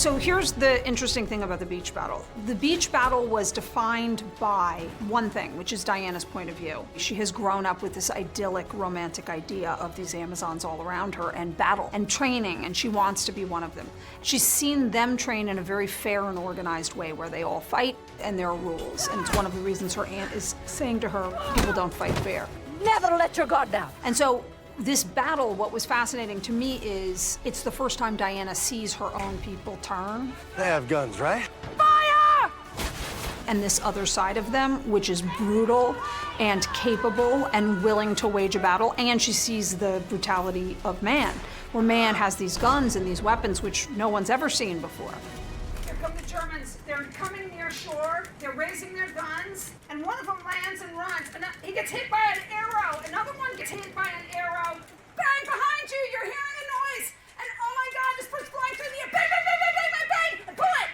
So here's the interesting thing about the beach battle. The beach battle was defined by one thing, which is Diana's point of view. She has grown up with this idyllic, romantic idea of these Amazons all around her and battle and training, and she wants to be one of them. She's seen them train in a very fair and organized way where they all fight and there are rules. And it's one of the reasons her aunt is saying to her, people don't fight fair. Never let your guard down. And so this battle, what was fascinating to me is it's the first time Diana sees her own people turn. They have guns, right? Fire! And this other side of them, which is brutal and capable and willing to wage a battle, and she sees the brutality of man, where man has these guns and these weapons which no one's ever seen before. Here come the Germans. They're coming near shore. They're raising their guns, and one of them lands and runs. And he gets hit by an arrow. Another one gets hit by an arrow. Bang! Behind you! You're hearing a noise. And oh my God! This bird's flying through the air. Bang! Bang! Bang! Bang! Bang! Bang! Bang! And pull it.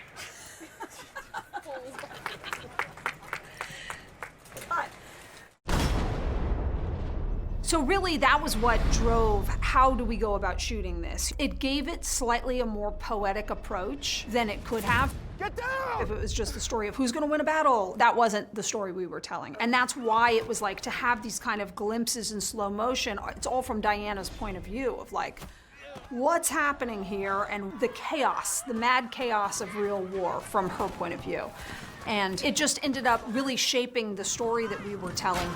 So really, that was what drove how do we go about shooting this. It gave it slightly a more poetic approach than it could have. Get down! If it was just the story of who's gonna win a battle, that wasn't the story we were telling. And that's why it was like to have these kind of glimpses in slow motion. It's all from Diana's point of view of like, what's happening here and the chaos, the mad chaos of real war from her point of view. And it just ended up really shaping the story that we were telling.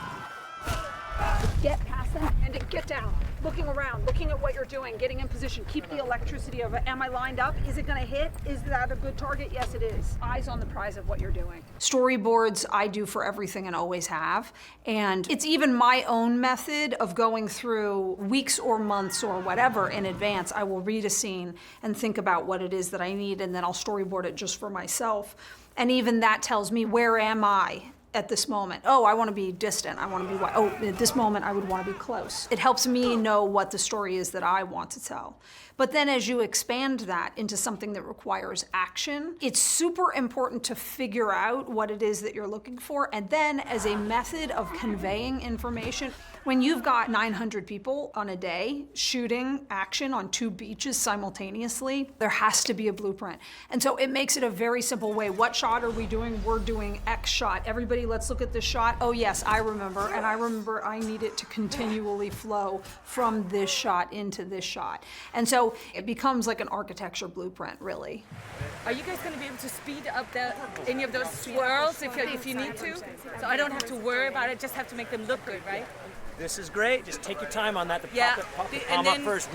Get past them and to get down. Looking around, looking at what you're doing, getting in position, keep the electricity of it. Am I lined up? Is it gonna hit? Is that a good target? Yes, it is. Eyes on the prize of what you're doing. Storyboards I do for everything and always have. And it's even my own method of going through weeks or months or whatever in advance. I will read a scene and think about what it is that I need, and then I'll storyboard it just for myself. And even that tells me, where am I at this moment? Oh, I want to be distant. I want to be, oh, at this moment I would want to be close. It helps me know what the story is that I want to tell. But then as you expand that into something that requires action, it's super important to figure out what it is that you're looking for. And then as a method of conveying information, when you've got 900 people on a day shooting action on 2 beaches simultaneously, there has to be a blueprint. And so it makes it a very simple way. What shot are we doing? We're doing X shot. Everybody, let's look at this shot. Oh yes, I remember. And I remember I need it to continually flow from this shot into this shot. And so it becomes like an architecture blueprint, really. Are you guys going to be able to speed up any of those swirls if you need to? So I don't have to worry about it, just have to make them look good, right? This is great. Just take your time on that. Pop the palm up first.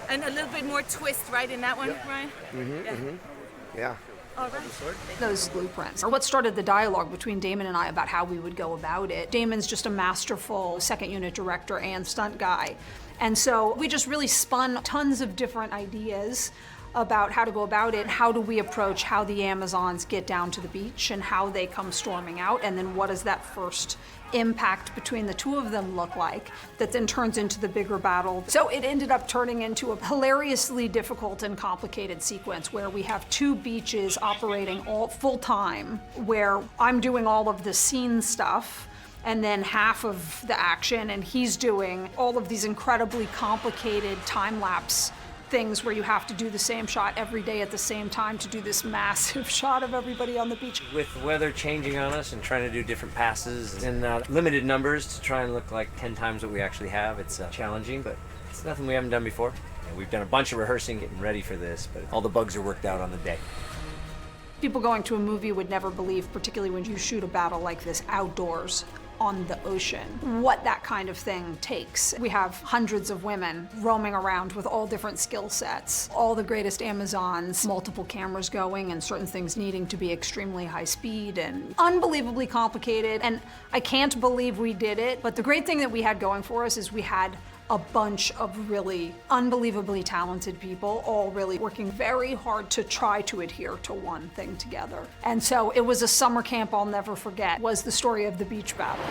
And a little bit more twist, right, in that one, Ryan? Yeah. All right. Those blueprints are what started the dialogue between Damon and I about how we would go about it. Damon's just a masterful second unit director and stunt guy. And so we just really spun tons of different ideas about how to go about it. How do we approach how the Amazons get down to the beach and how they come storming out, and then what does that first impact between the two of them look like that then turns into the bigger battle. So it ended up turning into a hilariously difficult and complicated sequence where we have 2 beaches operating all full time, where I'm doing all of the scene stuff and then half of the action, and he's doing all of these incredibly complicated time-lapse things where you have to do the same shot every day at the same time to do this massive shot of everybody on the beach. With weather changing on us and trying to do different passes in limited numbers to try and look like 10 times what we actually have, it's challenging, but it's nothing we haven't done before. And we've done a bunch of rehearsing, getting ready for this, but all the bugs are worked out on the day. People going to a movie would never believe, particularly when you shoot a battle like this outdoors on the ocean, what that kind of thing takes. We have hundreds of women roaming around with all different skill sets, all the greatest Amazons, multiple cameras going and certain things needing to be extremely high speed and unbelievably complicated. And I can't believe we did it, but the great thing that we had going for us is we had a bunch of really unbelievably talented people, all really working very hard to try to adhere to one thing together. And so it was a summer camp I'll never forget, was the story of the beach battle.